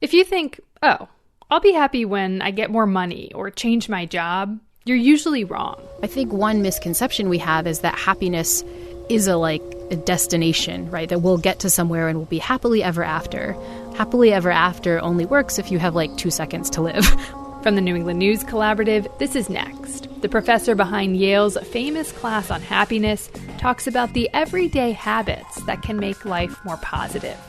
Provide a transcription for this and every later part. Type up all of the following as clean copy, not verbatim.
If you think, oh, I'll be happy when I get more money or change my job, you're usually wrong. I think one misconception we have is that happiness is a destination, right? That we'll get to somewhere and we'll be happily ever after. Happily ever after only works if you have 2 seconds to live. From the New England News Collaborative, this is Next. The professor behind Yale's famous class on happiness talks about the everyday habits that can make life more positive.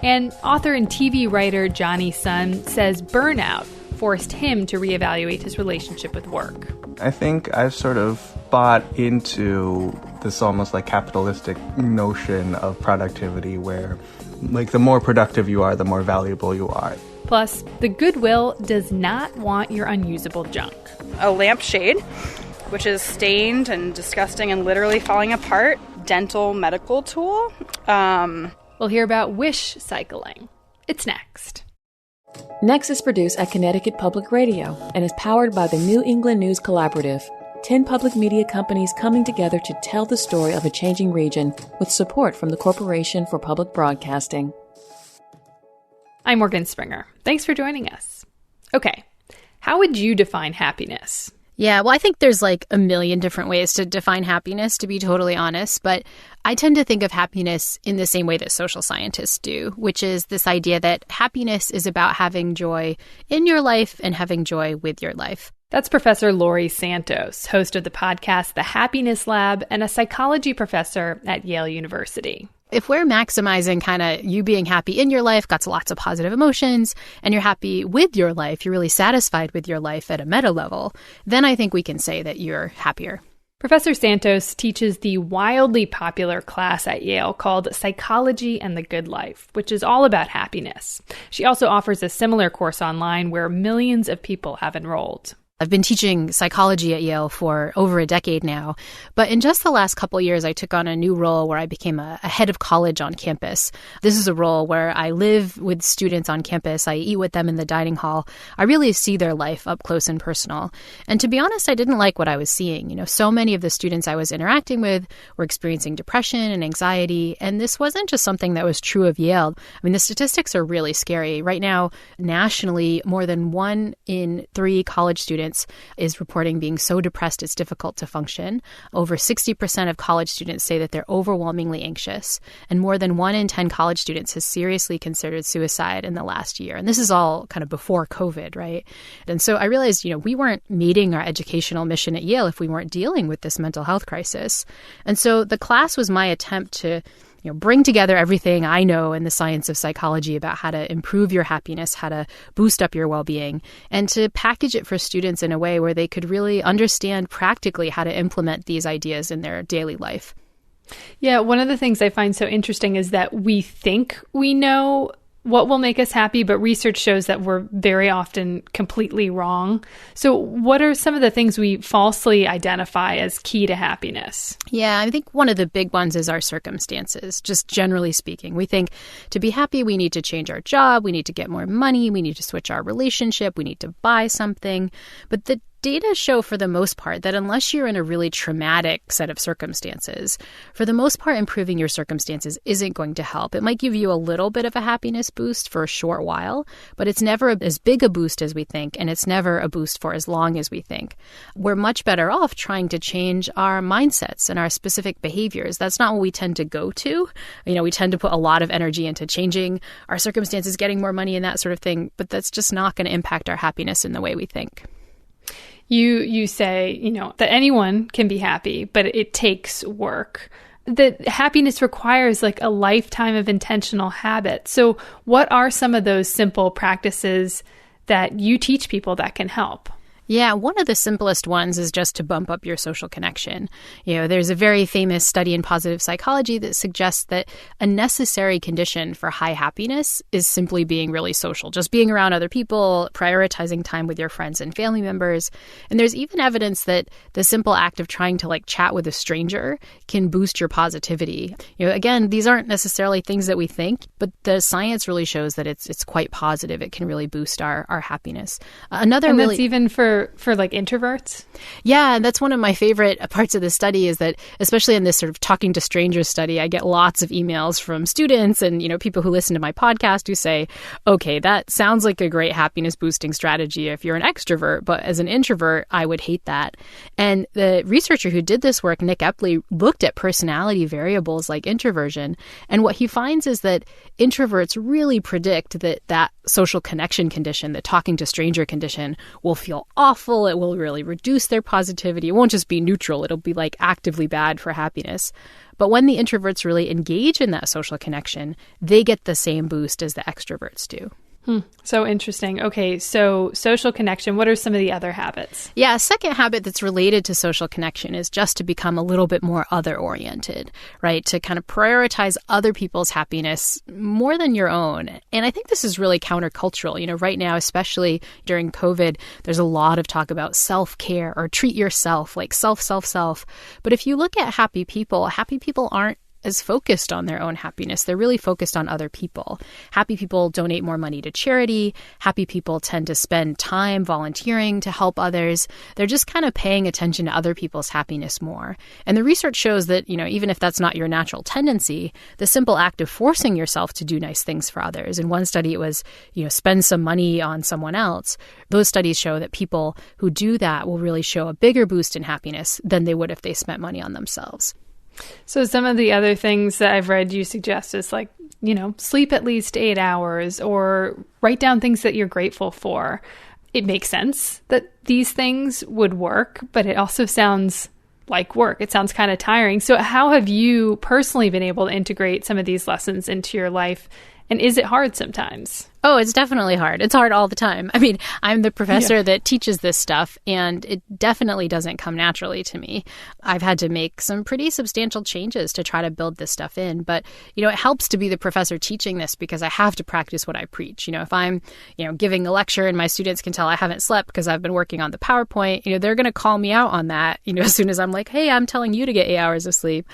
And author and TV writer Jonny Sun says burnout forced him to reevaluate his relationship with work. I think I've sort of bought into this almost capitalistic notion of productivity where the more productive you are, the more valuable you are. Plus, the Goodwill does not want your unusable junk. A lampshade, which is stained and disgusting and literally falling apart. Dental medical tool. We'll hear about wish cycling. It's next. Next is produced at Connecticut Public Radio and is powered by the New England News Collaborative, 10 public media companies coming together to tell the story of a changing region with support from the Corporation for Public Broadcasting. I'm Morgan Springer. Thanks for joining us. Okay, how would you define happiness? Yeah, well, I think there's a million different ways to define happiness, to be totally honest. But I tend to think of happiness in the same way that social scientists do, which is this idea that happiness is about having joy in your life and having joy with your life. That's Professor Laurie Santos, host of the podcast The Happiness Lab and a psychology professor at Yale University. If we're maximizing kind of you being happy in your life, got lots of positive emotions, and you're happy with your life, you're really satisfied with your life at a meta level, then I think we can say that you're happier. Professor Santos teaches the wildly popular class at Yale called Psychology and the Good Life, which is all about happiness. She also offers a similar course online where millions of people have enrolled. I've been teaching psychology at Yale for over a decade now, but in just the last couple of years, I took on a new role where I became a head of college on campus. This is a role where I live with students on campus. I eat with them in the dining hall. I really see their life up close and personal. And to be honest, I didn't like what I was seeing. So many of the students I was interacting with were experiencing depression and anxiety, and this wasn't just something that was true of Yale. I mean, the statistics are really scary. Right now, nationally, more than 1 in 3 college students is reporting being so depressed it's difficult to function. Over 60% of college students say that they're overwhelmingly anxious, and more than 1 in 10 college students has seriously considered suicide in the last year. And this is all kind of before COVID, right? And so I realized, we weren't meeting our educational mission at Yale if we weren't dealing with this mental health crisis. And so the class was my attempt to bring together everything I know in the science of psychology about how to improve your happiness, how to boost up your well-being, and to package it for students in a way where they could really understand practically how to implement these ideas in their daily life. Yeah, one of the things I find so interesting is that we think we know what will make us happy, but research shows that we're very often completely wrong. So what are some of the things we falsely identify as key to happiness? Yeah, I think one of the big ones is our circumstances, just generally speaking. We think to be happy, we need to change our job, we need to get more money, we need to switch our relationship, we need to buy something. But the data show for the most part that unless you're in a really traumatic set of circumstances, for the most part, improving your circumstances isn't going to help. It might give you a little bit of a happiness boost for a short while, but it's never as big a boost as we think, and it's never a boost for as long as we think. We're much better off trying to change our mindsets and our specific behaviors. That's not what we tend to go to. We tend to put a lot of energy into changing our circumstances, getting more money and that sort of thing, but that's just not going to impact our happiness in the way we think. You say, that anyone can be happy, but it takes work. That happiness requires a lifetime of intentional habit. So what are some of those simple practices that you teach people that can help? Yeah, one of the simplest ones is just to bump up your social connection. There's a very famous study in positive psychology that suggests that a necessary condition for high happiness is simply being really social, just being around other people, prioritizing time with your friends and family members. And there's even evidence that the simple act of trying to chat with a stranger can boost your positivity. Again, these aren't necessarily things that we think, but the science really shows that it's quite positive. It can really boost our happiness. That's even for for like introverts? Yeah, and that's one of my favorite parts of the study is that, especially in this sort of talking to strangers study, I get lots of emails from students and, people who listen to my podcast who say, okay, that sounds like a great happiness boosting strategy if you're an extrovert, but as an introvert, I would hate that. And the researcher who did this work, Nick Epley, looked at personality variables like introversion. And what he finds is that introverts really predict that social connection condition, the talking to stranger condition, will feel awful. It will really reduce their positivity. It won't just be neutral. It'll be like actively bad for happiness. But when the introverts really engage in that social connection, they get the same boost as the extroverts do. So interesting. Okay, so social connection, what are some of the other habits? Yeah, a second habit that's related to social connection is just to become a little bit more other-oriented, right? To kind of prioritize other people's happiness more than your own. And I think this is really countercultural. Right now, especially during COVID, there's a lot of talk about self-care or treat yourself, like self. But if you look at happy people aren't as focused on their own happiness. They're really focused on other people. Happy people donate more money to charity. Happy people tend to spend time volunteering to help others. They're just kind of paying attention to other people's happiness more. And the research shows that, even if that's not your natural tendency, the simple act of forcing yourself to do nice things for others. In one study, it was, spend some money on someone else. Those studies show that people who do that will really show a bigger boost in happiness than they would if they spent money on themselves. So some of the other things that I've read you suggest is like, sleep at least 8 hours or write down things that you're grateful for. It makes sense that these things would work, but it also sounds like work. It sounds kind of tiring. So how have you personally been able to integrate some of these lessons into your life? And is it hard sometimes? Oh, it's definitely hard. It's hard all the time. I mean, I'm the professor that teaches this stuff, and it definitely doesn't come naturally to me. I've had to make some pretty substantial changes to try to build this stuff in. But, it helps to be the professor teaching this because I have to practice what I preach. If I'm, giving a lecture and my students can tell I haven't slept because I've been working on the PowerPoint, they're going to call me out on that, as soon as I'm like, hey, I'm telling you to get 8 hours of sleep.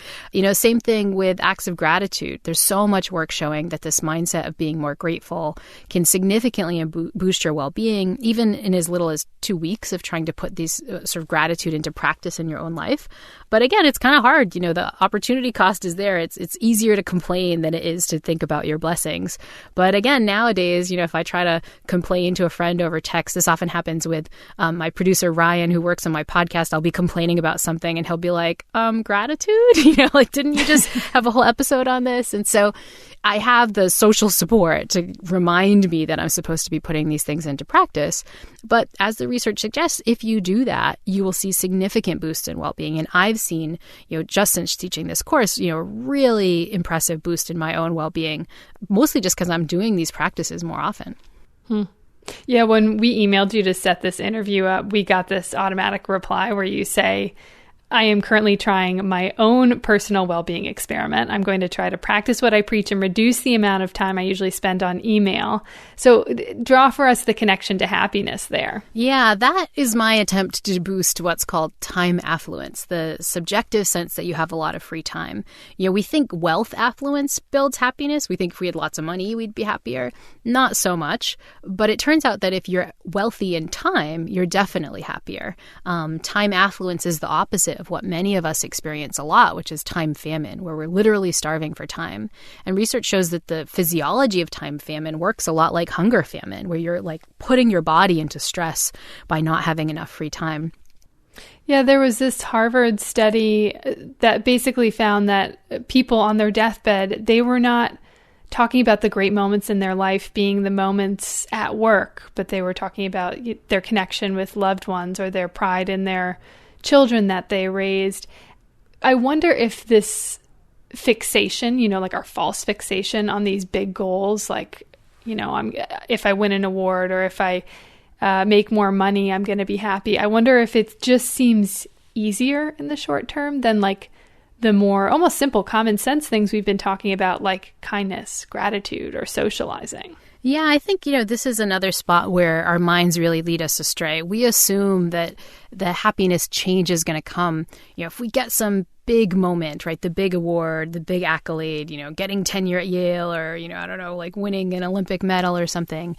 Same thing with acts of gratitude. There's so much work showing that this mindset of being more grateful can significantly boost your well-being, even in as little as 2 weeks of trying to put these sort of gratitude into practice in your own life. But again, it's kind of hard. The opportunity cost is there. It's easier to complain than it is to think about your blessings. But again, nowadays, if I try to complain to a friend over text, this often happens with my producer, Ryan, who works on my podcast. I'll be complaining about something and he'll be like, gratitude? Didn't you just have a whole episode on this? And so I have the social support to remind me that I'm supposed to be putting these things into practice. But as the research suggests, if you do that, you will see significant boosts in well-being. And I've seen, just since teaching this course, a really impressive boost in my own well-being, mostly just because I'm doing these practices more often. Yeah, when we emailed you to set this interview up, we got this automatic reply where you say, I am currently trying my own personal well-being experiment. I'm going to try to practice what I preach and reduce the amount of time I usually spend on email. So draw for us the connection to happiness there. Yeah, that is my attempt to boost what's called time affluence, the subjective sense that you have a lot of free time. We think wealth affluence builds happiness. We think if we had lots of money, we'd be happier. Not so much. But it turns out that if you're wealthy in time, you're definitely happier. Time affluence is the opposite of what many of us experience a lot, which is time famine, where we're literally starving for time. And research shows that the physiology of time famine works a lot like hunger famine, where you're like putting your body into stress by not having enough free time. Yeah, there was this Harvard study that basically found that people on their deathbed, they were not talking about the great moments in their life being the moments at work, but they were talking about their connection with loved ones or their pride in their children that they raised. I wonder if this fixation, like our false fixation on these big goals, like, if I win an award or if I make more money, I'm going to be happy. I wonder if it just seems easier in the short term than like the more almost simple common sense things we've been talking about, like kindness, gratitude, or socializing. Yeah, I think, this is another spot where our minds really lead us astray. We assume that the happiness change is going to come, if we get some big moment, right? The big award, the big accolade, getting tenure at Yale or, I don't know, like winning an Olympic medal or something.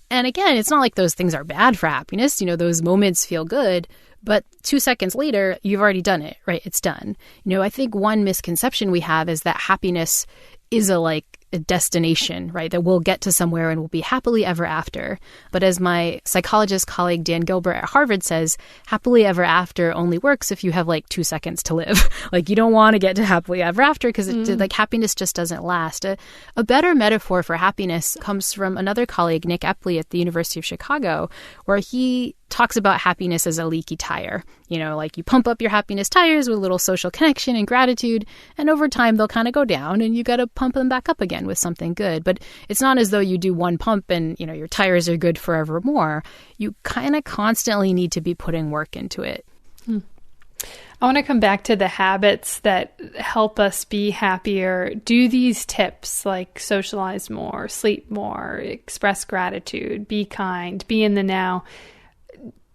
And again, it's not like those things are bad for happiness. Those moments feel good. But 2 seconds later, you've already done it, right? It's done. I think one misconception we have is that happiness is a destination, right? That we'll get to somewhere and we'll be happily ever after. But as my psychologist colleague Dan Gilbert at Harvard says, happily ever after only works if you have 2 seconds to live. You don't want to get to happily ever after because happiness just doesn't last. A better metaphor for happiness comes from another colleague, Nick Epley at the University of Chicago, where he talks about happiness as a leaky tire. You pump up your happiness tires with a little social connection and gratitude, and over time they'll kind of go down and you got to pump them back up again with something good. But it's not as though you do one pump and, your tires are good forevermore. You kind of constantly need to be putting work into it. I want to come back to the habits that help us be happier. Do these tips like socialize more, sleep more, express gratitude, be kind, be in the now,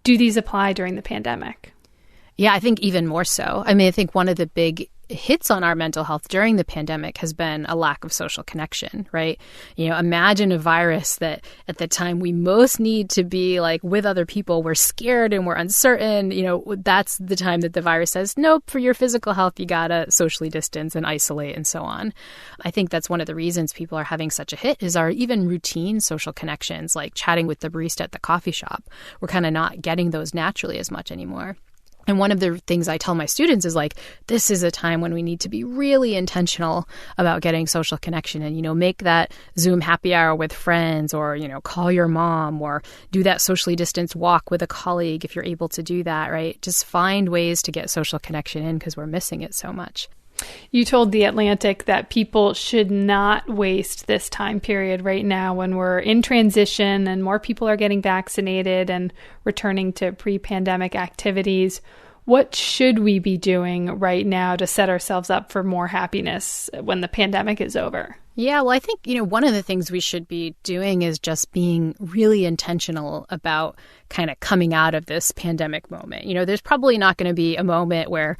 do these apply during the pandemic? Yeah, I think even more so. I think one of the big hits on our mental health during the pandemic has been a lack of social connection, right? Imagine a virus that at the time we most need to be with other people, we're scared and we're uncertain. That's the time that the virus says, nope, for your physical health, you gotta socially distance and isolate and so on. I think that's one of the reasons people are having such a hit is our even routine social connections, like chatting with the barista at the coffee shop. We're kind of not getting those naturally as much anymore. And one of the things I tell my students is this is a time when we need to be really intentional about getting social connection and, make that Zoom happy hour with friends or, call your mom or do that socially distanced walk with a colleague if you're able to do that, right? Just find ways to get social connection in because we're missing it so much. You told The Atlantic that people should not waste this time period right now when we're in transition and more people are getting vaccinated and returning to pre-pandemic activities. What should we be doing right now to set ourselves up for more happiness when the pandemic is over? Yeah, well, I think, one of the things we should be doing is just being really intentional about kind of coming out of this pandemic moment. There's probably not going to be a moment where,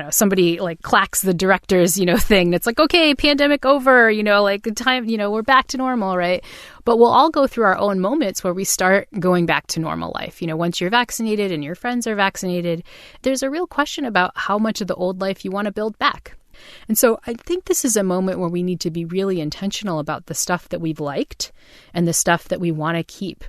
somebody clacks the director's, thing that's okay, pandemic over, the time, we're back to normal, right? But we'll all go through our own moments where we start going back to normal life. Once you're vaccinated and your friends are vaccinated, there's a real question about how much of the old life you want to build back. And so I think this is a moment where we need to be really intentional about the stuff that we've liked and the stuff that we want to keep.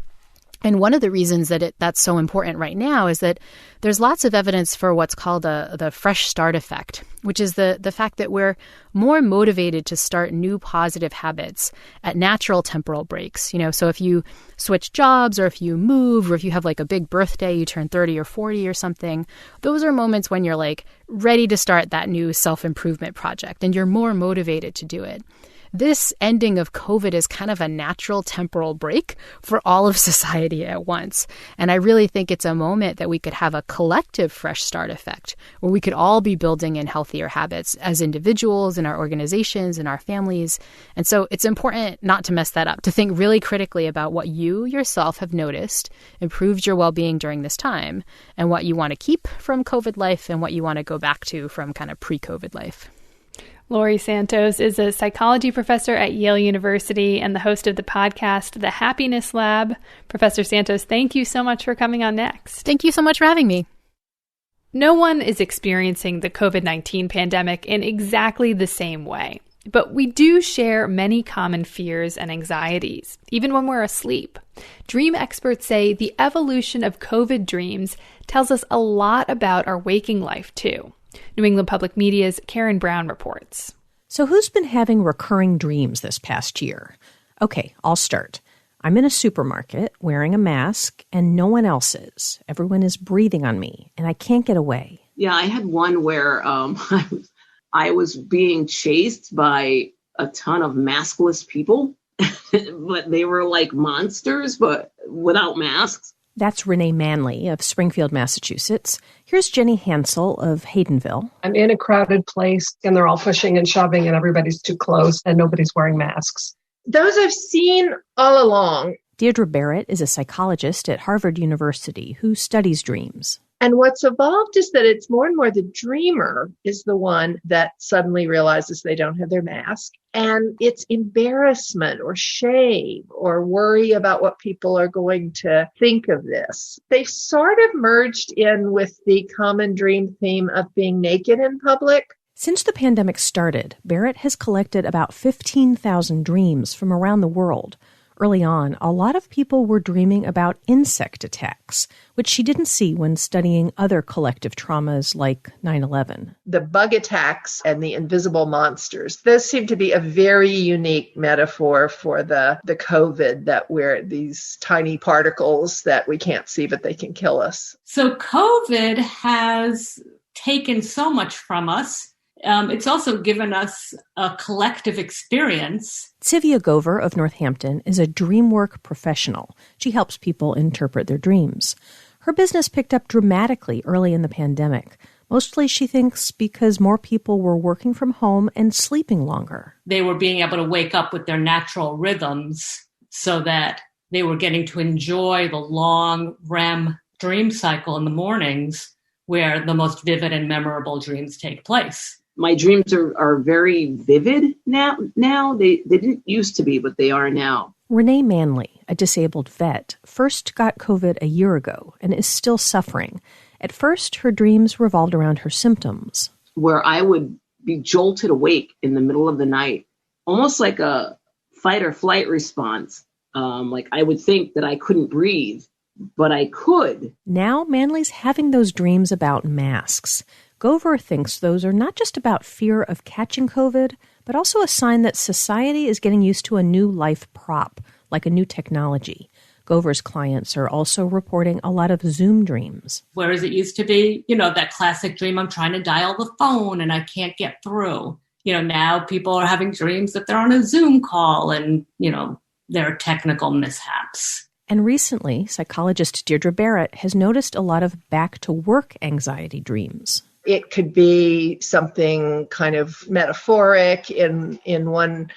And one of the reasons that that's so important right now is that there's lots of evidence for what's called the fresh start effect, which is the fact that we're more motivated to start new positive habits at natural temporal breaks. So if you switch jobs or if you move or if you have a big birthday, you turn 30 or 40 or something, those are moments when you're ready to start that new self-improvement project and you're more motivated to do it. This ending of COVID is kind of a natural temporal break for all of society at once. And I really think it's a moment that we could have a collective fresh start effect where we could all be building in healthier habits as individuals in our organizations and our families. And so it's important not to mess that up, to think really critically about what you yourself have noticed improved your well-being during this time and what you want to keep from COVID life and what you want to go back to from kind of pre-COVID life. Laurie Santos is a psychology professor at Yale University and the host of the podcast, The Happiness Lab. Professor Santos, thank you so much for coming on Next. Thank you so much for having me. No one is experiencing the COVID-19 pandemic in exactly the same way, but we do share many common fears and anxieties, even when we're asleep. Dream experts say the evolution of COVID dreams tells us a lot about our waking life, too. New England Public Media's Karen Brown reports. So who's been having recurring dreams this past year? Okay, I'll start. I'm in a supermarket wearing a mask and no one else is. Everyone is breathing on me and I can't get away. Yeah, I had one where I was being chased by a ton of maskless people, but they were like monsters, but without masks. That's Renee Manley of Springfield, Massachusetts. Here's Jenny Hansel of Haydenville. I'm in a crowded place and they're all pushing and shoving and everybody's too close and nobody's wearing masks. Those I've seen all along. Deirdre Barrett is a psychologist at Harvard University who studies dreams. And what's evolved is that it's more and more the dreamer is the one that suddenly realizes they don't have their mask. And it's embarrassment or shame or worry about what people are going to think of this. They've sort of merged in with the common dream theme of being naked in public. Since the pandemic started, Barrett has collected about 15,000 dreams from around the world. Early on, a lot of people were dreaming about insect attacks, which she didn't see when studying other collective traumas like 9/11. The bug attacks and the invisible monsters, those seem to be a very unique metaphor for the COVID, that we're these tiny particles that we can't see, but they can kill us. So COVID has taken so much from us. It's also given us a collective experience. Sivia Gover of Northampton is a dream work professional. She helps people interpret their dreams. Her business picked up dramatically early in the pandemic. Mostly, she thinks, because more people were working from home and sleeping longer. They were being able to wake up with their natural rhythms so that they were getting to enjoy the long REM dream cycle in the mornings where the most vivid and memorable dreams take place. My dreams are very vivid now. They didn't used to be, but they are now. Renee Manley, a disabled vet, first got COVID a year ago and is still suffering. At first, her dreams revolved around her symptoms. Where I would be jolted awake in the middle of the night, almost like a fight or flight response. Like I would think that I couldn't breathe, but I could. Now Manley's having those dreams about masks. Gover thinks those are not just about fear of catching COVID, but also a sign that society is getting used to a new life prop, like a new technology. Gover's clients are also reporting a lot of Zoom dreams. Whereas it used to be, that classic dream, I'm trying to dial the phone and I can't get through. Now people are having dreams that they're on a Zoom call and, there are technical mishaps. And recently, psychologist Deirdre Barrett has noticed a lot of back-to-work anxiety dreams. It could be something kind of metaphoric. In one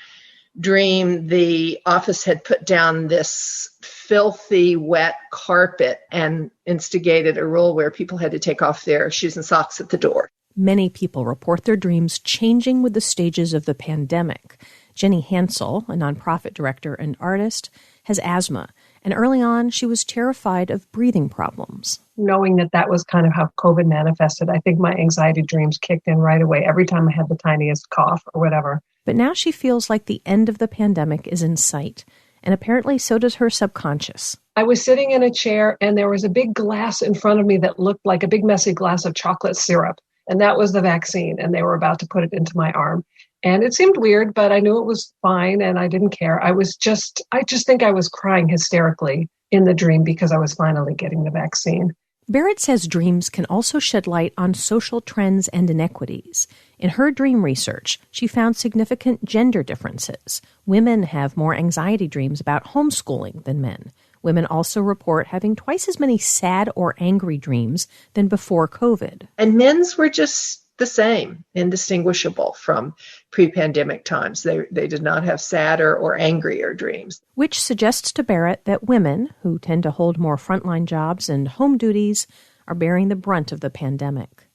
dream, the office had put down this filthy, wet carpet and instigated a rule where people had to take off their shoes and socks at the door. Many people report their dreams changing with the stages of the pandemic. Jenny Hansel, a nonprofit director and artist, has asthma. And early on, she was terrified of breathing problems. Knowing that was kind of how COVID manifested, I think my anxiety dreams kicked in right away every time I had the tiniest cough or whatever. But now she feels like the end of the pandemic is in sight. And apparently so does her subconscious. I was sitting in a chair and there was a big glass in front of me that looked like a big messy glass of chocolate syrup. And that was the vaccine. And they were about to put it into my arm. And it seemed weird, but I knew it was fine and I didn't care. I just think I was crying hysterically in the dream because I was finally getting the vaccine. Barrett says dreams can also shed light on social trends and inequities. In her dream research, she found significant gender differences. Women have more anxiety dreams about homeschooling than men. Women also report having twice as many sad or angry dreams than before COVID. And men's were just the same, indistinguishable from pre-pandemic times. They did not have sadder or angrier dreams. Which suggests to Barrett that women, who tend to hold more frontline jobs and home duties, are bearing the brunt of the pandemic.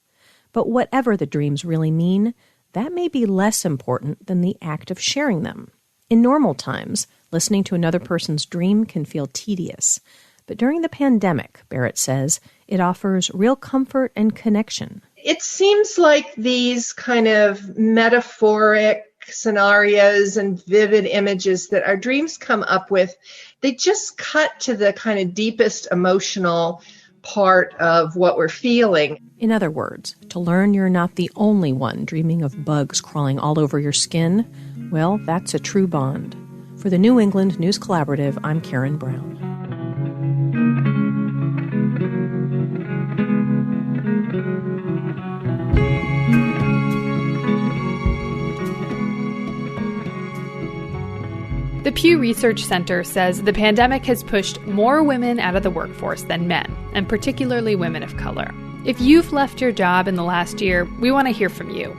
But whatever the dreams really mean, that may be less important than the act of sharing them. In normal times, listening to another person's dream can feel tedious. But during the pandemic, Barrett says, it offers real comfort and connection. It seems like these kind of metaphoric scenarios and vivid images that our dreams come up with, they just cut to the kind of deepest emotional part of what we're feeling. In other words, to learn you're not the only one dreaming of bugs crawling all over your skin, well, that's a true bond. For the New England News Collaborative, I'm Karen Brown. The Pew Research Center says the pandemic has pushed more women out of the workforce than men, and particularly women of color. If you've left your job in the last year, we want to hear from you.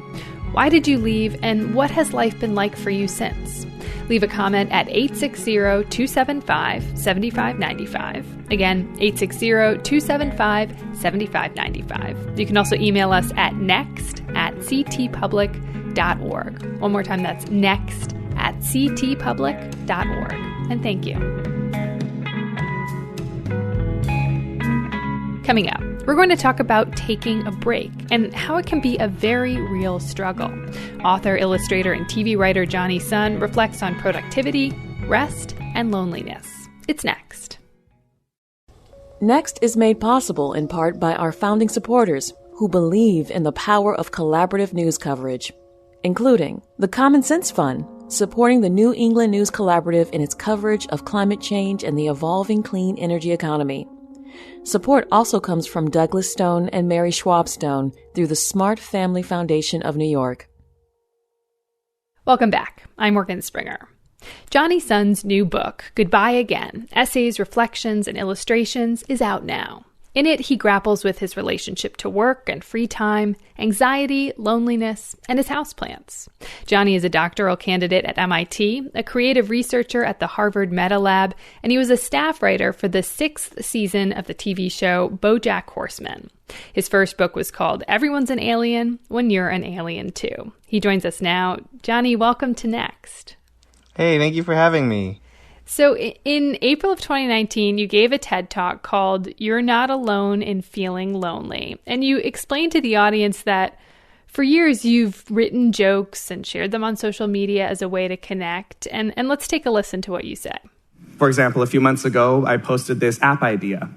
Why did you leave, and what has life been like for you since? Leave a comment at 860-275-7595. Again, 860-275-7595. You can also email us at next@ctpublic.org. One more time, that's next@ctpublic.org. And thank you. Coming up, we're going to talk about taking a break and how it can be a very real struggle. Author, illustrator, and TV writer Jonny Sun reflects on productivity, rest, and loneliness. It's next. Next is made possible in part by our founding supporters who believe in the power of collaborative news coverage, including the Common Sense Fund, supporting the New England News Collaborative in its coverage of climate change and the evolving clean energy economy. Support also comes from Douglas Stone and Mary Schwab Stone through the Smart Family Foundation of New York. Welcome back. I'm Morgan Springer. Jonny Sun's new book, Goodbye Again, Essays, Reflections, and Illustrations, is out now. In it, he grapples with his relationship to work and free time, anxiety, loneliness, and his houseplants. Jonny is a doctoral candidate at MIT, a creative researcher at the Harvard Meta Lab, and he was a staff writer for the 6th season of the TV show BoJack Horseman. His first book was called Everyone's an Alien When You're an Alien Too. He joins us now. Jonny, welcome to Next. Hey, thank you for having me. So in April of 2019, you gave a TED Talk called You're Not Alone in Feeling Lonely. And you explained to the audience that for years you've written jokes and shared them on social media as a way to connect. And let's take a listen to what you said. For example, a few months ago, I posted this app idea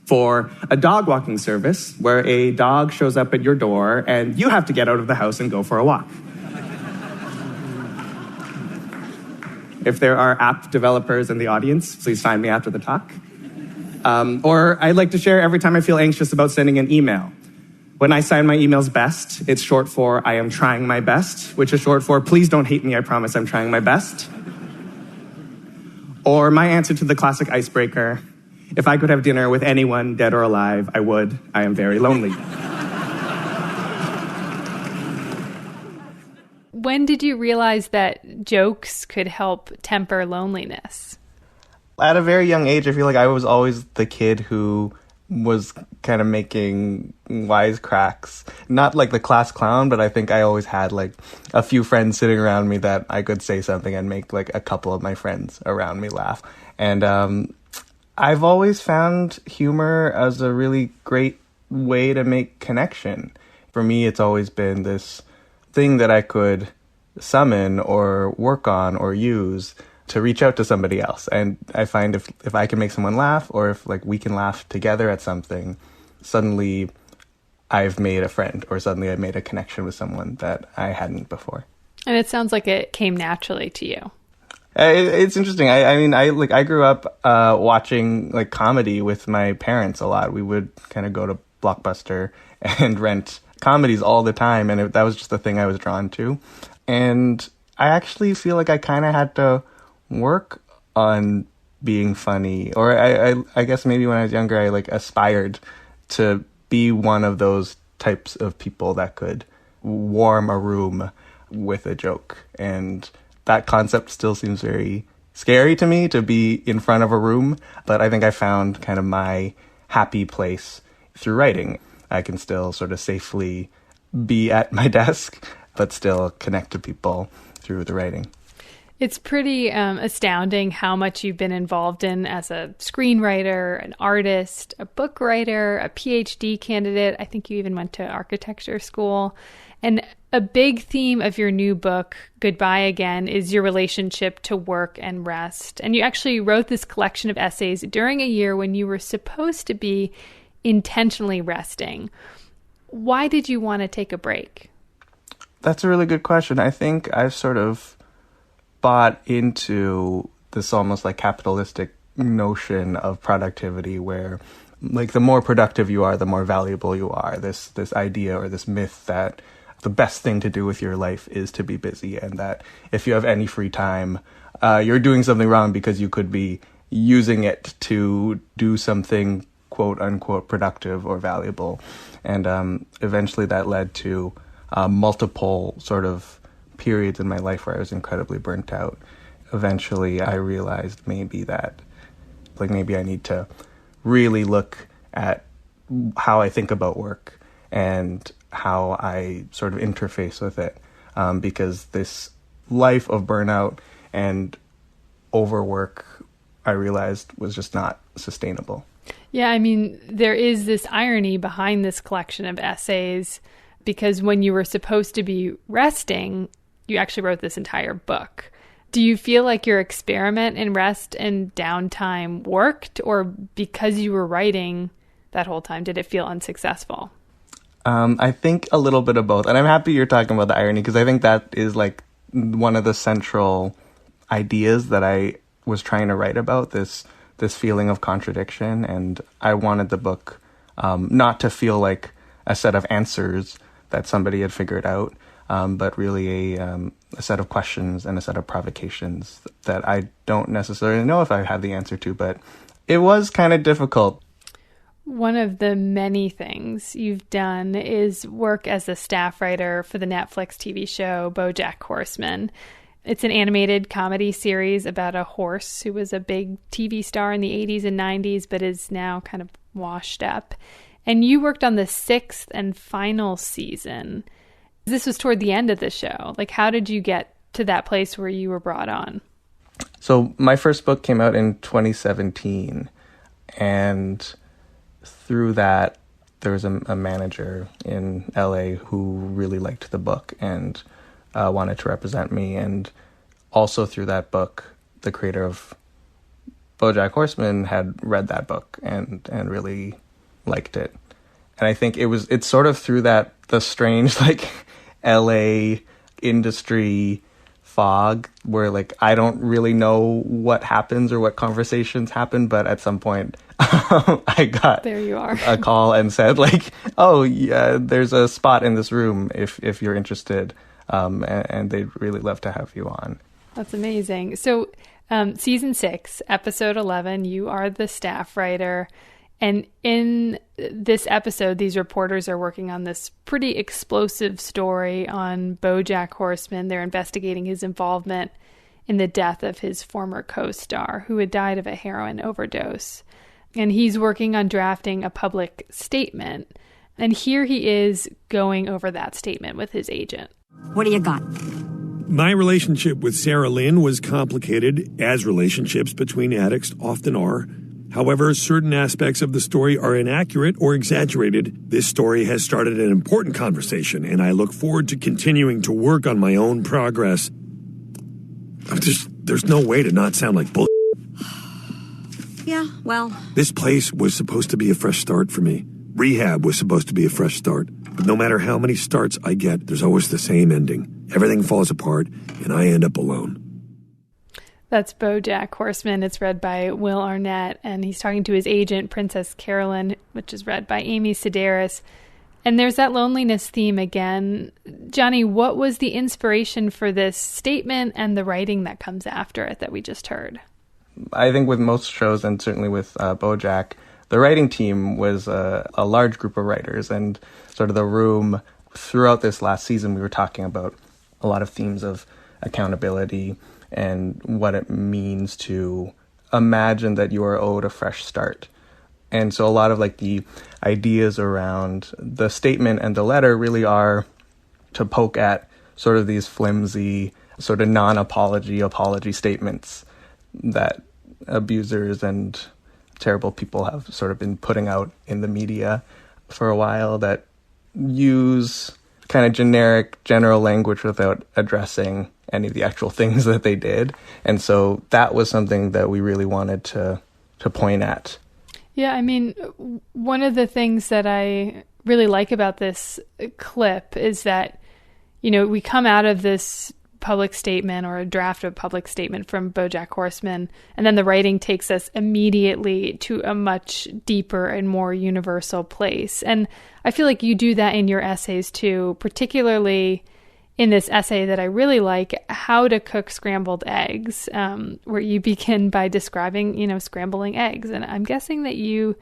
for a dog walking service where a dog shows up at your door and you have to get out of the house and go for a walk. If there are app developers in the audience, please find me after the talk. Or I'd like to share every time I feel anxious about sending an email. When I sign my emails BEST, it's short for I am trying my best, which is short for please don't hate me, I promise I'm trying my best. Or my answer to the classic icebreaker, if I could have dinner with anyone, dead or alive, I would. I am very lonely. When did you realize that jokes could help temper loneliness? At a very young age, I feel like I was always the kid who was kind of making wisecracks. Not like the class clown, but I think I always had like a few friends sitting around me that I could say something and make like a couple of my friends around me laugh. And I've always found humor as a really great way to make connection. For me, it's always been this thing that I could summon or work on or use to reach out to somebody else. And I find if I can make someone laugh, or if like we can laugh together at something, suddenly I've made a friend, or suddenly I've made a connection with someone that I hadn't before. And it sounds like it came naturally to you. It's interesting. I grew up watching like comedy with my parents a lot. We would kind of go to Blockbuster and rent comedies all the time, and that was just the thing I was drawn to. And I actually feel like I kind of had to work on being funny, or I guess maybe when I was younger I like aspired to be one of those types of people that could warm a room with a joke. And that concept still seems very scary to me, to be in front of a room, but I think I found kind of my happy place through writing. I can still sort of safely be at my desk, but still connect to people through the writing. It's pretty astounding how much you've been involved in as a screenwriter, an artist, a book writer, a PhD candidate. I think you even went to architecture school. And a big theme of your new book, Goodbye Again, is your relationship to work and rest. And you actually wrote this collection of essays during a year when you were supposed to be intentionally resting. Why did you want to take a break? That's a really good question. I think I've sort of bought into this almost like capitalistic notion of productivity where like the more productive you are, the more valuable you are. This idea or this myth that the best thing to do with your life is to be busy, and that if you have any free time, you're doing something wrong because you could be using it to do something quote unquote productive or valuable. And eventually that led to multiple sort of periods in my life where I was incredibly burnt out. eventually I realized maybe I need to really look at how I think about work and how I sort of interface with it, because this life of burnout and overwork, I realized, was just not sustainable. Yeah, I mean, there is this irony behind this collection of essays, because when you were supposed to be resting, you actually wrote this entire book. Do you feel like your experiment in rest and downtime worked, or because you were writing that whole time, did it feel unsuccessful? I think a little bit of both. And I'm happy you're talking about the irony, because I think that is like one of the central ideas that I was trying to write about, this feeling of contradiction. And I wanted the book not to feel like a set of answers that somebody had figured out, but really a set of questions and a set of provocations that I don't necessarily know if I had the answer to, but it was kind of difficult. One of the many things you've done is work as a staff writer for the Netflix TV show BoJack Horseman. It's an animated comedy series about a horse who was a big TV star in the 80s and 90s, but is now kind of washed up. And you worked on the 6th and final season. This was toward the end of the show. Like, how did you get to that place where you were brought on? So my first book came out in 2017, and through that, there was a manager in LA who really liked the book and wanted to represent me. And also through that book, the creator of BoJack Horseman had read that book and really liked it. And I think it's sort of through that, the strange like LA industry fog where like I don't really know what happens or what conversations happen, but at some point I got there you are. a call and said oh yeah, there's a spot in this room if you're interested, and they'd really love to have you on. That's amazing. So season 6, episode 11, you are the staff writer. And in this episode, these reporters are working on this pretty explosive story on BoJack Horseman. They're investigating his involvement in the death of his former co-star, who had died of a heroin overdose. And he's working on drafting a public statement. And here he is going over that statement with his agent. What do you got? My relationship with Sarah Lynn was complicated, as relationships between addicts often are. However, certain aspects of the story are inaccurate or exaggerated. This story has started an important conversation, and I look forward to continuing to work on my own progress. There's no way to not sound like bull. Yeah, well... This place was supposed to be a fresh start for me. Rehab was supposed to be a fresh start. But no matter how many starts I get, there's always the same ending. Everything falls apart, and I end up alone. That's BoJack Horseman. It's read by Will Arnett, and he's talking to his agent, Princess Carolyn, which is read by Amy Sedaris. And there's that loneliness theme again. Jonny, what was the inspiration for this statement and the writing that comes after it that we just heard? I think with most shows, and certainly with BoJack, the writing team was a large group of writers, and sort of the room throughout this last season, we were talking about a lot of themes of accountability and what it means to imagine that you are owed a fresh start. And so a lot of like the ideas around the statement and the letter really are to poke at sort of these flimsy, sort of apology statements that abusers and terrible people have sort of been putting out in the media for a while, that use kind of general language without addressing any of the actual things that they did. And so that was something that we really wanted to point at. Yeah, I mean, one of the things that I really like about this clip is that, we come out of this public statement or a draft of a public statement from BoJack Horseman, and then the writing takes us immediately to a much deeper and more universal place. And I feel like you do that in your essays too, particularly in this essay that I really like, How to Cook Scrambled Eggs, where you begin by describing, scrambling eggs. And I'm guessing that you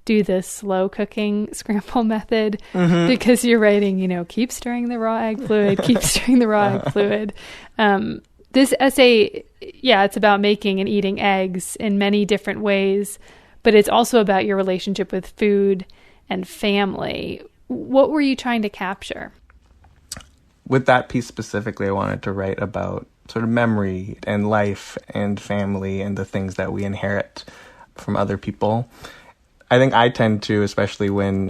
do the slow cooking scramble method because you're writing, keep stirring the raw egg fluid, keep stirring the raw egg fluid. This essay, it's about making and eating eggs in many different ways, but it's also about your relationship with food and family. What were you trying to capture? With that piece specifically, I wanted to write about sort of memory and life and family and the things that we inherit from other people. I think I tend to, especially when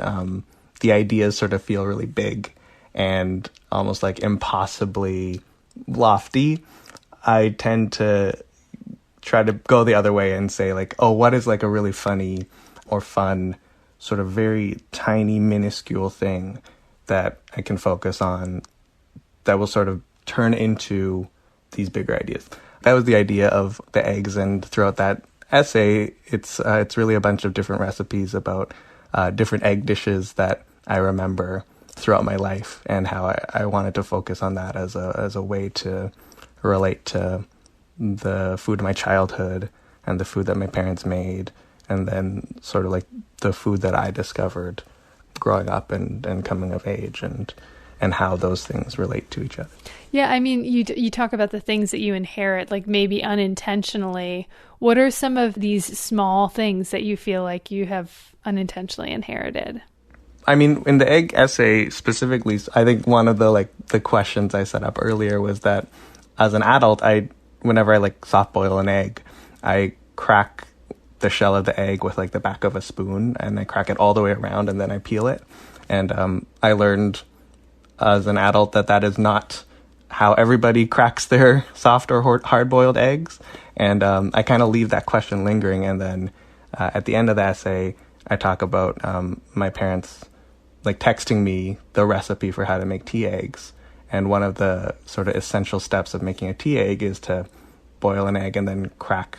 the ideas sort of feel really big and almost like impossibly lofty, I tend to try to go the other way and say like, oh, what is like a really funny or fun sort of very tiny, minuscule thing that I can focus on that will sort of turn into these bigger ideas. That was the idea of the eggs, and throughout that essay, it's really a bunch of different recipes about different egg dishes that I remember throughout my life, and how I wanted to focus on that as a way to relate to the food of my childhood and the food that my parents made, and then sort of like the food that I discovered growing up and coming of age, and how those things relate to each other. Yeah, I mean, you talk about the things that you inherit, like maybe unintentionally. What are some of these small things that you feel like you have unintentionally inherited? I mean, in the egg essay specifically, I think one of the questions I set up earlier was that as an adult, whenever I soft boil an egg, I crack the shell of the egg with like the back of a spoon, and I crack it all the way around, and then I peel it. And I learned as an adult that is not how everybody cracks their soft or hard-boiled eggs. And I kind of leave that question lingering. And then at the end of the essay, I talk about my parents texting me the recipe for how to make tea eggs. And one of the sort of essential steps of making a tea egg is to boil an egg and then crack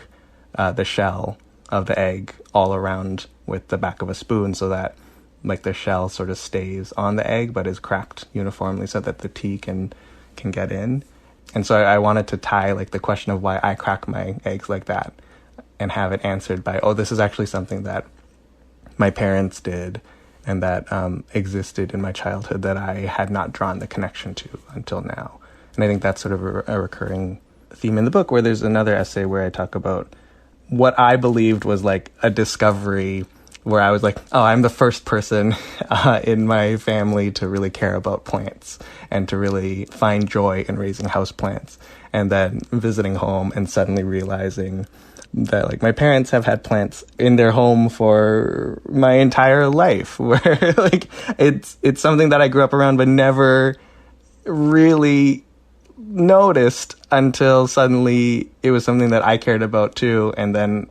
the shell of the egg all around with the back of a spoon, so that the shell sort of stays on the egg but is cracked uniformly so that the tea can get in. And so I wanted to tie the question of why I crack my eggs like that and have it answered by, oh, this is actually something that my parents did and that existed in my childhood that I had not drawn the connection to until now. And I think that's sort of a recurring theme in the book, where there's another essay where I talk about what I believed was a discovery, where I was like, oh, I'm the first person in my family to really care about plants and to really find joy in raising houseplants. And then visiting home and suddenly realizing that my parents have had plants in their home for my entire life, where it's something that I grew up around but never really noticed until suddenly it was something that I cared about too. And then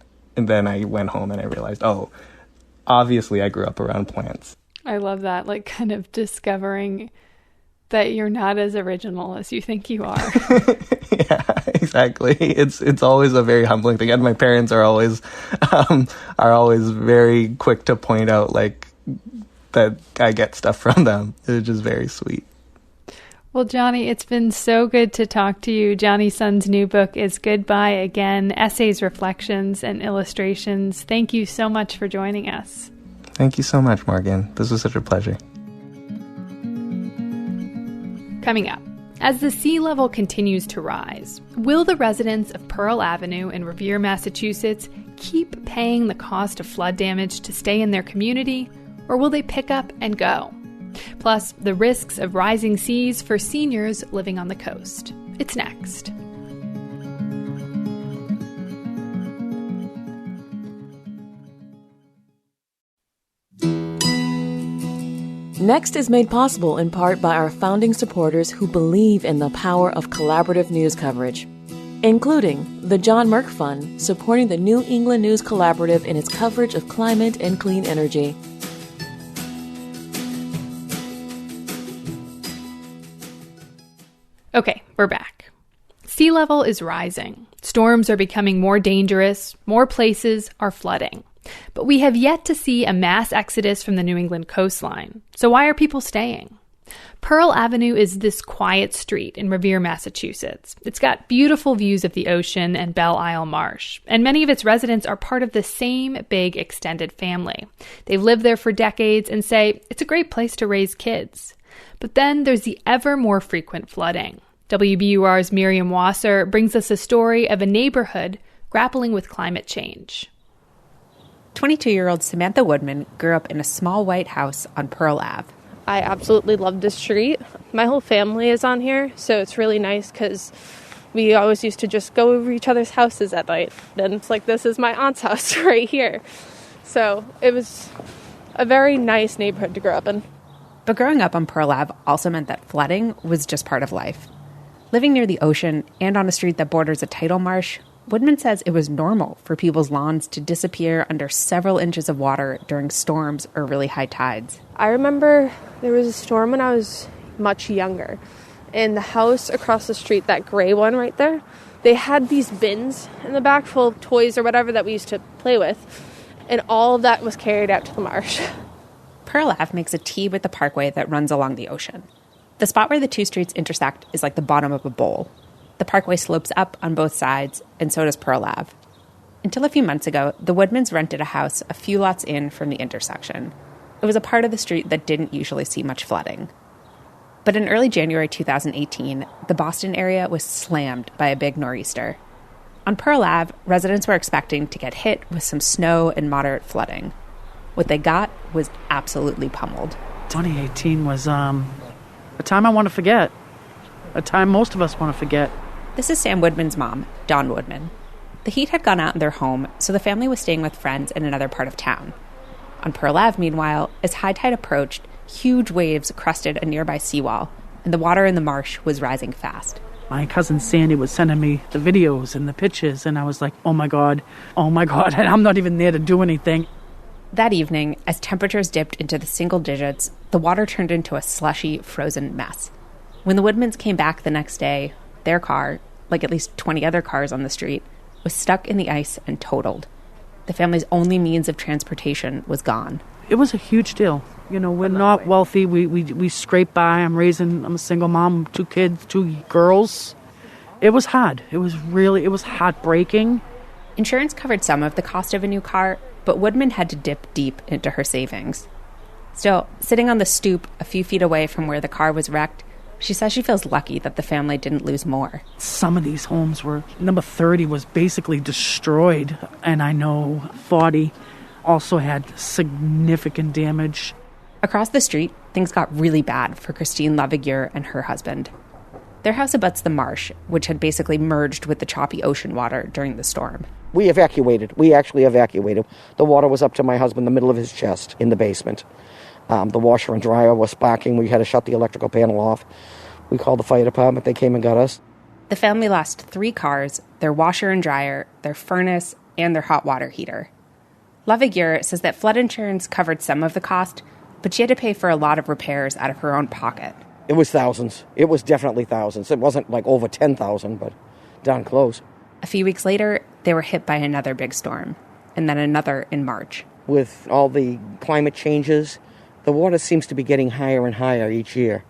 I went home and I realized, oh, obviously I grew up around plants. I love that, kind of discovering that you're not as original as you think you are. Yeah, exactly. It's always a very humbling thing, and my parents are always very quick to point out that I get stuff from them. It's just very sweet. Well, Jonny, it's been so good to talk to you. Jonny Sun's new book is Goodbye Again, Essays, Reflections, and Illustrations. Thank you so much for joining us. Thank you so much, Morgan. This was such a pleasure. Coming up, as the sea level continues to rise, will the residents of Pearl Avenue in Revere, Massachusetts keep paying the cost of flood damage to stay in their community, or will they pick up and go? Plus, the risks of rising seas for seniors living on the coast. It's next. Next is made possible in part by our founding supporters who believe in the power of collaborative news coverage, including the John Merck Fund, supporting the New England News Collaborative in its coverage of climate and clean energy. Okay, we're back. Sea level is rising. Storms are becoming more dangerous. More places are flooding. But we have yet to see a mass exodus from the New England coastline. So why are people staying? Pearl Avenue is this quiet street in Revere, Massachusetts. It's got beautiful views of the ocean and Belle Isle Marsh, and many of its residents are part of the same big extended family. They've lived there for decades and say it's a great place to raise kids. But then there's the ever more frequent flooding. WBUR's Miriam Wasser brings us a story of a neighborhood grappling with climate change. 22-year-old Samantha Woodman grew up in a small white house on Pearl Ave. I absolutely love this street. My whole family is on here, so it's really nice because we always used to just go over each other's houses at night. And it's like, this is my aunt's house right here. So it was a very nice neighborhood to grow up in. But growing up on Pearl Ave also meant that flooding was just part of life. Living near the ocean and on a street that borders a tidal marsh, Woodman says it was normal for people's lawns to disappear under several inches of water during storms or really high tides. I remember there was a storm when I was much younger. In the house across the street, that gray one right there, they had these bins in the back full of toys or whatever that we used to play with. And all of that was carried out to the marsh. Pearl Ave makes a T with the parkway that runs along the ocean. The spot where the two streets intersect is like the bottom of a bowl. The parkway slopes up on both sides, and so does Pearl Ave. Until a few months ago, the Woodmans rented a house a few lots in from the intersection. It was a part of the street that didn't usually see much flooding. But in early January 2018, the Boston area was slammed by a big nor'easter. On Pearl Ave, residents were expecting to get hit with some snow and moderate flooding. What they got was absolutely pummeled. 2018 was a time I want to forget. A time most of us want to forget. This is Sam Woodman's mom, Dawn Woodman. The heat had gone out in their home, so the family was staying with friends in another part of town. On Pearl Ave, meanwhile, as high tide approached, huge waves crusted a nearby seawall, and the water in the marsh was rising fast. My cousin Sandy was sending me the videos and the pictures, and I was like, oh my God, and I'm not even there to do anything. That evening, as temperatures dipped into the single digits, the water turned into a slushy, frozen mess. When the Woodmans came back the next day, their car, like at least 20 other cars on the street, was stuck in the ice and totaled. The family's only means of transportation was gone. It was a huge deal. You know, we're not wealthy. We scrape by. I'm a single mom, 2 kids, 2 girls. It was hard. It was heartbreaking. Insurance covered some of the cost of a new car, but Woodman had to dip deep into her savings. Still, sitting on the stoop a few feet away from where the car was wrecked, she says she feels lucky that the family didn't lose more. Some of these homes were, number 30 was basically destroyed, and I know 40 also had significant damage. Across the street, things got really bad for Christine Lavigueur and her husband. Their house abuts the marsh, which had basically merged with the choppy ocean water during the storm. We evacuated. We actually evacuated. The water was up to my husband, the middle of his chest, in the basement. The washer and dryer was sparking. We had to shut the electrical panel off. We called the fire department. They came and got us. The family lost 3 cars, their washer and dryer, their furnace, and their hot water heater. Lavigueur says that flood insurance covered some of the cost, but she had to pay for a lot of repairs out of her own pocket. It was thousands. It was definitely thousands. It wasn't like over 10,000, but down close. A few weeks later, they were hit by another big storm, and then another in March. With all the climate changes, the water seems to be getting higher and higher each year.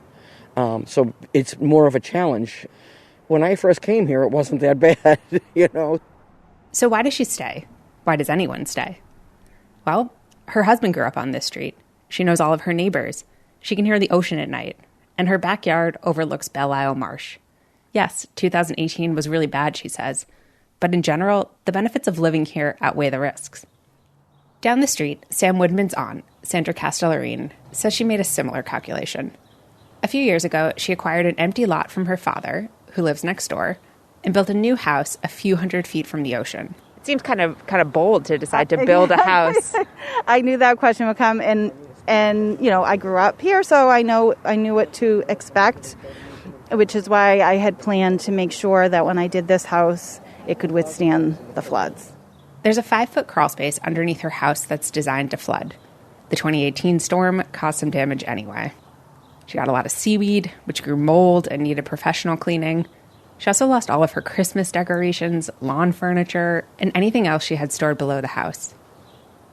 So it's more of a challenge. When I first came here, it wasn't that bad, you know. So why does she stay? Why does anyone stay? Well, her husband grew up on this street. She knows all of her neighbors. She can hear the ocean at night. And her backyard overlooks Belle Isle Marsh. Yes, 2018 was really bad, she says. But in general, the benefits of living here outweigh the risks. Down the street, Sam Woodman's aunt, Sandra Castellarine, says she made a similar calculation. A few years ago, she acquired an empty lot from her father, who lives next door, and built a new house a few hundred feet from the ocean. It seems kind of bold to decide to build a house. I knew that question would come, and you know, I grew up here, so I knew what to expect, which is why I had planned to make sure that when I did this house, it could withstand the floods. There's a 5-foot crawl space underneath her house that's designed to flood. The 2018 storm caused some damage anyway. She got a lot of seaweed, which grew mold and needed professional cleaning. She also lost all of her Christmas decorations, lawn furniture, and anything else she had stored below the house.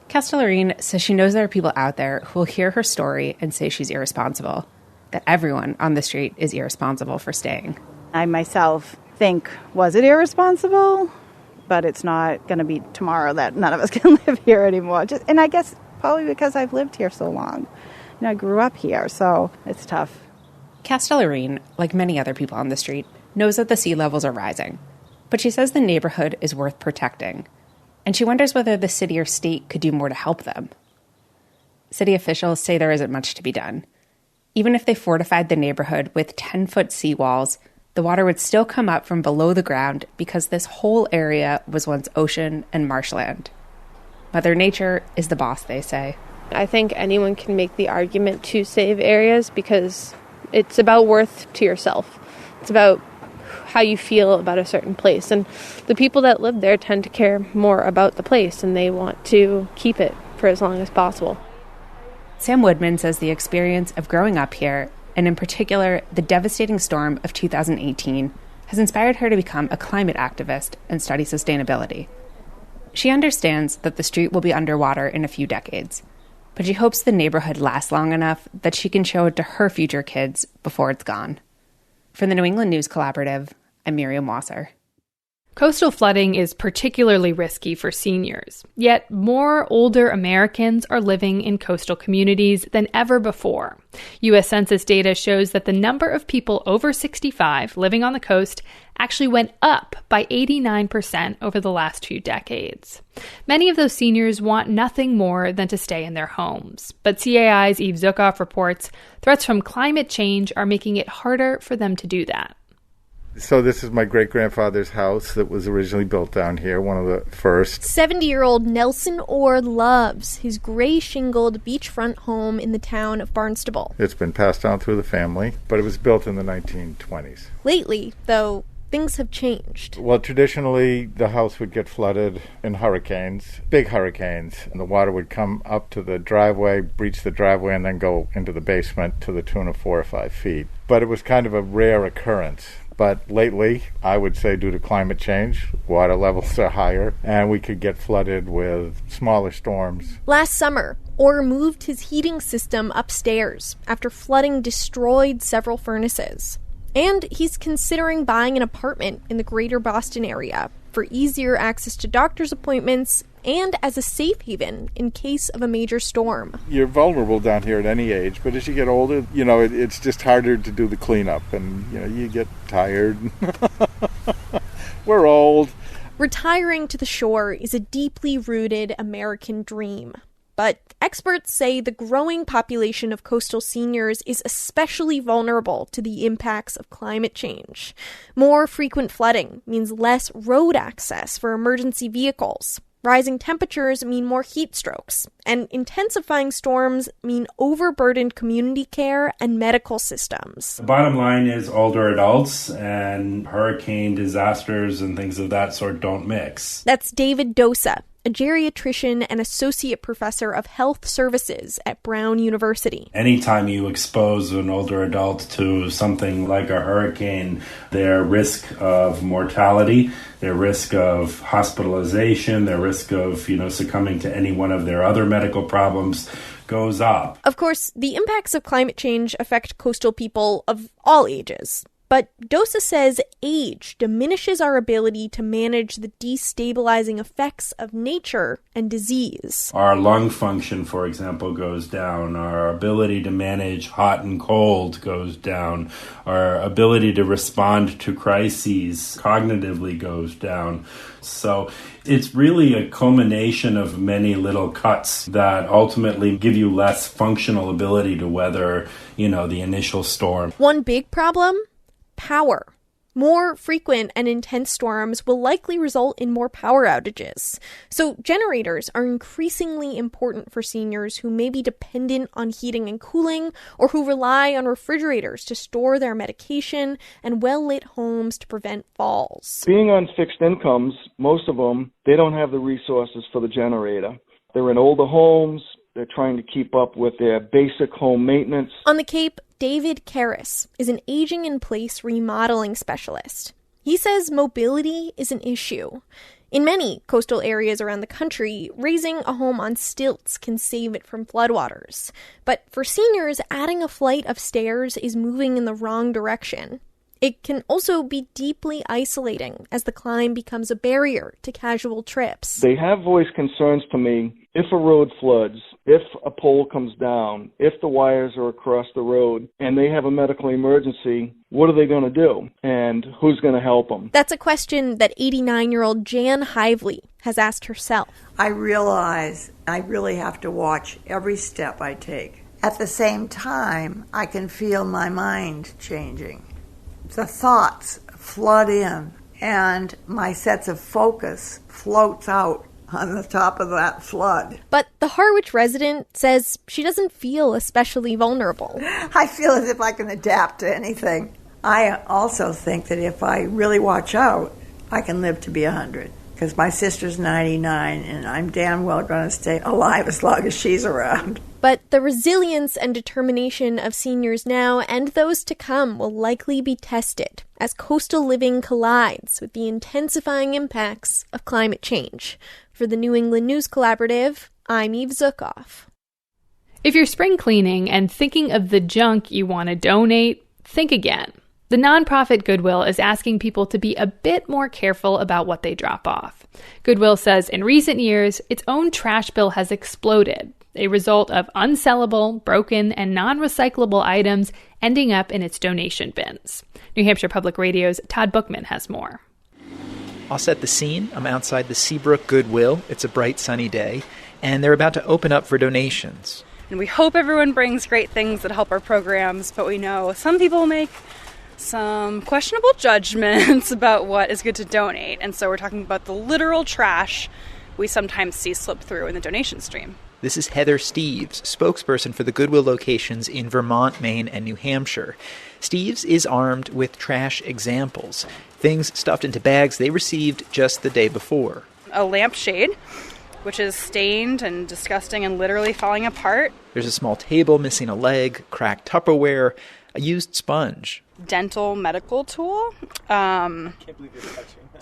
Castellarine says she knows there are people out there who will hear her story and say she's irresponsible, that everyone on the street is irresponsible for staying. I myself think, was it irresponsible? But it's not going to be tomorrow that none of us can live here anymore. And I guess probably because I've lived here so long. You know, I grew up here, so it's tough. Castellarine, like many other people on the street, knows that the sea levels are rising, but she says the neighborhood is worth protecting, and she wonders whether the city or state could do more to help them. City officials say there isn't much to be done. Even if they fortified the neighborhood with 10-foot seawalls, the water would still come up from below the ground because this whole area was once ocean and marshland. Mother Nature is the boss, they say. I think anyone can make the argument to save areas because it's about worth to yourself. It's about how you feel about a certain place. And the people that live there tend to care more about the place, and they want to keep it for as long as possible. Sam Woodman says the experience of growing up here, and in particular the devastating storm of 2018, has inspired her to become a climate activist and study sustainability. She understands that the street will be underwater in a few decades, but she hopes the neighborhood lasts long enough that she can show it to her future kids before it's gone. For the New England News Collaborative, I'm Miriam Wasser. Coastal flooding is particularly risky for seniors, yet more older Americans are living in coastal communities than ever before. U.S. Census data shows that the number of people over 65 living on the coast actually went up by 89% over the last few decades. Many of those seniors want nothing more than to stay in their homes, but CAI's Eve Zukoff reports threats from climate change are making it harder for them to do that. So this is my great-grandfather's house that was originally built down here, one of the first. 70-year-old Nelson Orr loves his gray-shingled beachfront home in the town of Barnstable. It's been passed down through the family, but it was built in the 1920s. Lately, though, things have changed. Well, traditionally, the house would get flooded in hurricanes, big hurricanes, and the water would come up to the driveway, breach the driveway, and then go into the basement to the tune of 4 or 5 feet. But it was kind of a rare occurrence. But lately, I would say due to climate change, water levels are higher, and we could get flooded with smaller storms. Last summer, Orr moved his heating system upstairs after flooding destroyed several furnaces. And he's considering buying an apartment in the greater Boston area for easier access to doctor's appointments and as a safe haven in case of a major storm. You're vulnerable down here at any age, but as you get older, it's just harder to do the cleanup, and, you get tired. We're old. Retiring to the shore is a deeply rooted American dream. But experts say the growing population of coastal seniors is especially vulnerable to the impacts of climate change. More frequent flooding means less road access for emergency vehicles. Rising temperatures mean more heat strokes, and intensifying storms mean overburdened community care and medical systems. The bottom line is older adults and hurricane disasters and things of that sort don't mix. That's David Dosa, a geriatrician and associate professor of health services at Brown University. Anytime you expose an older adult to something like a hurricane, their risk of mortality, their risk of hospitalization, their risk of, succumbing to any one of their other medical problems goes up. Of course, the impacts of climate change affect coastal people of all ages. But Dosa says age diminishes our ability to manage the destabilizing effects of nature and disease. Our lung function, for example, goes down. Our ability to manage hot and cold goes down. Our ability to respond to crises cognitively goes down. So it's really a culmination of many little cuts that ultimately give you less functional ability to weather, the initial storm. One big problem? Power. More frequent and intense storms will likely result in more power outages. So generators are increasingly important for seniors who may be dependent on heating and cooling, or who rely on refrigerators to store their medication, and well-lit homes to prevent falls. Being on fixed incomes, most of them, they don't have the resources for the generator. They're in older homes. They're trying to keep up with their basic home maintenance. On the Cape, David Karras is an aging-in-place remodeling specialist. He says mobility is an issue. In many coastal areas around the country, raising a home on stilts can save it from floodwaters. But for seniors, adding a flight of stairs is moving in the wrong direction. It can also be deeply isolating as the climb becomes a barrier to casual trips. They have voiced concerns to me. If a road floods, if a pole comes down, if the wires are across the road, and they have a medical emergency, what are they going to do? And who's going to help them? That's a question that 89-year-old Jan Hively has asked herself. I realize I really have to watch every step I take. At the same time, I can feel my mind changing. The thoughts flood in, and my sense of focus floats out on the top of that flood. But the Harwich resident says she doesn't feel especially vulnerable. I feel as if I can adapt to anything. I also think that if I really watch out, I can live to be 100. Because my sister's 99, and I'm damn well going to stay alive as long as she's around. But the resilience and determination of seniors now and those to come will likely be tested as coastal living collides with the intensifying impacts of climate change. For the New England News Collaborative, I'm Eve Zukoff. If you're spring cleaning and thinking of the junk you want to donate, think again. The nonprofit Goodwill is asking people to be a bit more careful about what they drop off. Goodwill says in recent years, its own trash bill has exploded, a result of unsellable, broken, and non-recyclable items ending up in its donation bins. New Hampshire Public Radio's Todd Bookman has more. I'll set the scene. I'm outside the Seabrook Goodwill. It's a bright, sunny day, and they're about to open up for donations. And we hope everyone brings great things that help our programs, but we know some people make some questionable judgments about what is good to donate. And so we're talking about the literal trash we sometimes see slip through in the donation stream. This is Heather Steves, spokesperson for the Goodwill locations in Vermont, Maine, and New Hampshire. Steves is armed with trash examples, things stuffed into bags they received just the day before. A lampshade, which is stained and disgusting and literally falling apart. There's a small table missing a leg, cracked Tupperware, a used sponge. Dental medical tool.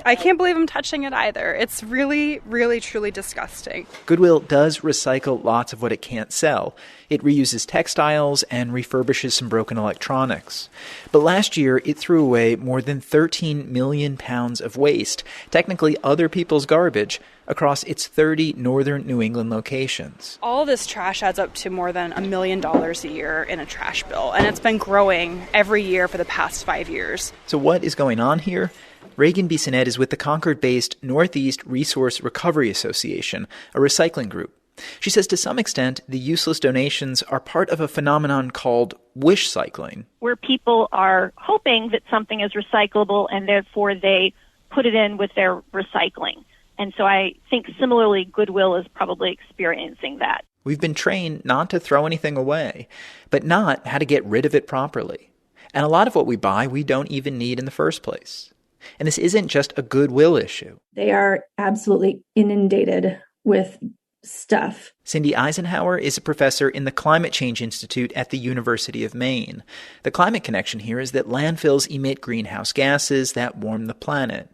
I can't believe I'm touching it either. It's really, really, truly disgusting. Goodwill does recycle lots of what it can't sell. It reuses textiles and refurbishes some broken electronics. But last year, it threw away more than 13 million pounds of waste, technically other people's garbage, across its 30 northern New England locations. All this trash adds up to more than $1 million a year in a trash bill, and it's been growing every year for the past 5 years. So what is going on here? Reagan Bissonette is with the Concord-based Northeast Resource Recovery Association, a recycling group. She says to some extent, the useless donations are part of a phenomenon called wish cycling, where people are hoping that something is recyclable and therefore they put it in with their recycling. And so I think similarly, Goodwill is probably experiencing that. We've been trained not to throw anything away, but not how to get rid of it properly. And a lot of what we buy, we don't even need in the first place. And this isn't just a Goodwill issue. They are absolutely inundated with stuff. Cindy Eisenhower is a professor in the Climate Change Institute at the University of Maine. The climate connection here is that landfills emit greenhouse gases that warm the planet.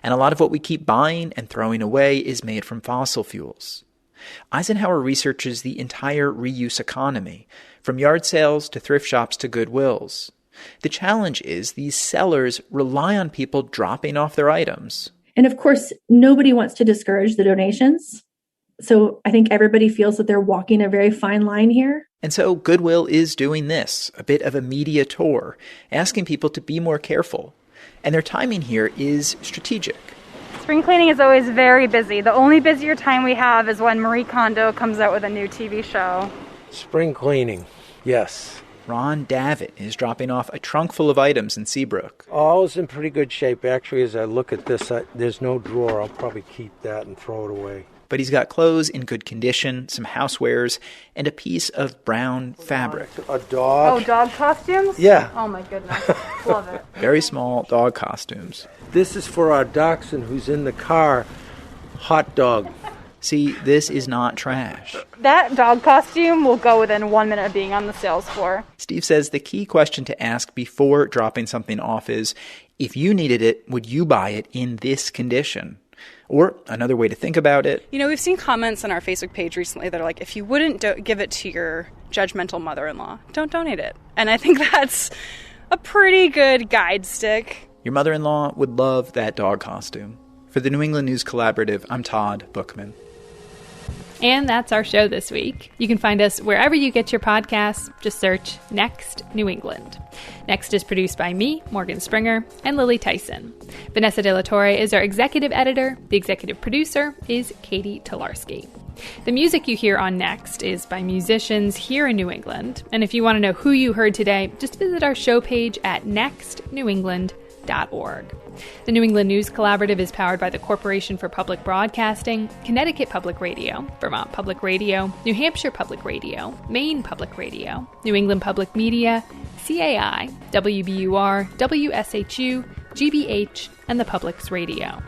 And a lot of what we keep buying and throwing away is made from fossil fuels. Eisenhower researches the entire reuse economy, from yard sales to thrift shops to Goodwills. The challenge is these sellers rely on people dropping off their items. And of course, nobody wants to discourage the donations. So I think everybody feels that they're walking a very fine line here. And so Goodwill is doing this, a bit of a media tour, asking people to be more careful. And their timing here is strategic. Spring cleaning is always very busy. The only busier time we have is when Marie Kondo comes out with a new TV show. Spring cleaning, yes. Ron Davitt is dropping off a trunk full of items in Seabrook. All is in pretty good shape. Actually, as I look at this, there's no drawer. I'll probably keep that and throw it away. But he's got clothes in good condition, some housewares, and a piece of brown fabric. A dog. Oh, dog costumes? Yeah. Oh my goodness. Love it. Very small dog costumes. This is for our dachshund who's in the car. Hot dog. See, this is not trash. That dog costume will go within 1 minute of being on the sales floor. Steve says the key question to ask before dropping something off is, if you needed it, would you buy it in this condition? Or another way to think about it. You know, we've seen comments on our Facebook page recently that are like, if you wouldn't give it to your judgmental mother-in-law, don't donate it. And I think that's a pretty good guide stick. Your mother-in-law would love that dog costume. For the New England News Collaborative, I'm Todd Bookman. And that's our show this week. You can find us wherever you get your podcasts. Just search Next New England. Next is produced by me, Morgan Springer, and Lily Tyson. Vanessa De La Torre is our executive editor. The executive producer is Katie Tolarski. The music you hear on Next is by musicians here in New England. And if you want to know who you heard today, just visit our show page at nextnewengland.org. The New England News Collaborative is powered by the Corporation for Public Broadcasting, Connecticut Public Radio, Vermont Public Radio, New Hampshire Public Radio, Maine Public Radio, New England Public Media, CAI, WBUR, WSHU, GBH, and the Public's Radio.